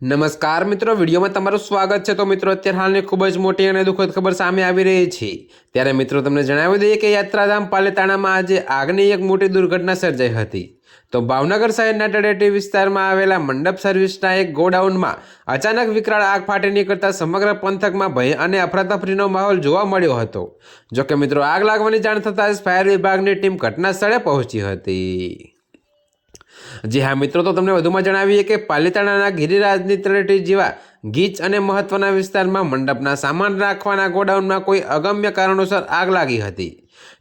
નમસ્કાર મિત્રો, વિડીયોમાં તમારું સ્વાગત છે। તો મિત્રો, અત્યારે હાલની ખૂબ જ મોટી અને દુઃખદ ખબર સામે આવી રહી છે। ત્યારે મિત્રો તમને જણાવી દઈએ કે યાત્રાધામ પાલિતાણામાં આજે આગની એક મોટી દુર્ઘટના સર્જાઈ હતી। તો ભાવનગર શહેરના તળેટી વિસ્તારમાં આવેલા મંડપ સર્વિસના એક ગોડાઉનમાં અચાનક વિકરાળ આગ ફાટી નીકળતા સમગ્ર પંથકમાં ભય અને અફરાતફરીનો માહોલ જોવા મળ્યો હતો। જોકે મિત્રો, આગ લાગવાની જાણ થતાં જ ફાયર વિભાગની ટીમ ઘટના સ્થળે પહોંચી હતી। જી હા મિત્રો, તો તમને વધુમાં જણાવીએ કે પાલિતાણાના ગિરિરાજની તળેટી જેવા ગીચ અને મહત્વના વિસ્તારમાં મંડપના સામાન રાખવાના ગોડાઉનમાં કોઈ અગમ્ય કારણોસર આગ લાગી હતી।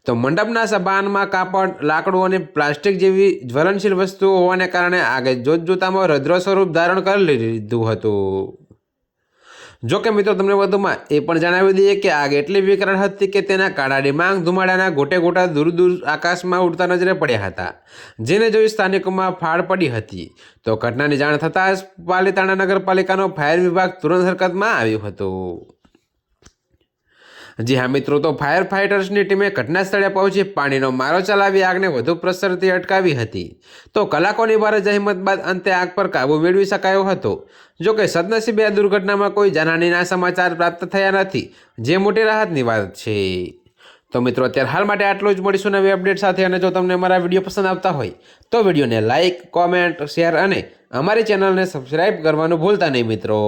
તો મંડપના સામાનમાં કાપડ, લાકડું અને પ્લાસ્ટિક જેવી જ્વલનશીલ વસ્તુઓ હોવાને કારણે આગે જોતજોતામાં રૌદ્ર સ્વરૂપ ધારણ કરી લીધું હતું। જોકે મિત્રો, તમને વધુમાં એ પણ જણાવી દઈએ કે આગ એટલી વિકરાળ હતી કે તેના કાળા ડિબાંગ ધુમાડાના ગોટે ગોટા દૂર દૂર આકાશમાં ઉડતા નજરે પડ્યા હતા, જેને જોઈ સ્થાનિકોમાં ફાળ પડી હતી। તો ઘટનાની જાણ થતાં જ પાલિતાણા નગરપાલિકાનો ફાયર વિભાગ તુરંત હરકતમાં આવ્યું હતું। જી હા મિત્રો, તો ફાયર ફાઇટર્સની ટીમે ઘટના સ્થળે પહોંચી પાણીનો મારો ચલાવી આગને વધુ પ્રસરતી અટકાવી હતી। તો કલાકોની ભારે જહેમત બાદ અંતે આગ પર કાબૂ મેળવી શકાયો હતો। જોકે સદનસીબે આ દુર્ઘટનામાં કોઈ જાનહાનિના સમાચાર પ્રાપ્ત થયા નથી, જે મોટી રાહતની વાત છે। તો મિત્રો, અત્યારે હાલ માટે આટલું જ। મળીશું નવી અપડેટ સાથે। અને જો તમને અમારા વિડીયો પસંદ આવતા હોય તો વિડીયોને લાઇક, કોમેન્ટ, શેર અને અમારી ચેનલને સબસ્ક્રાઈબ કરવાનું ભૂલતા નહીં મિત્રો।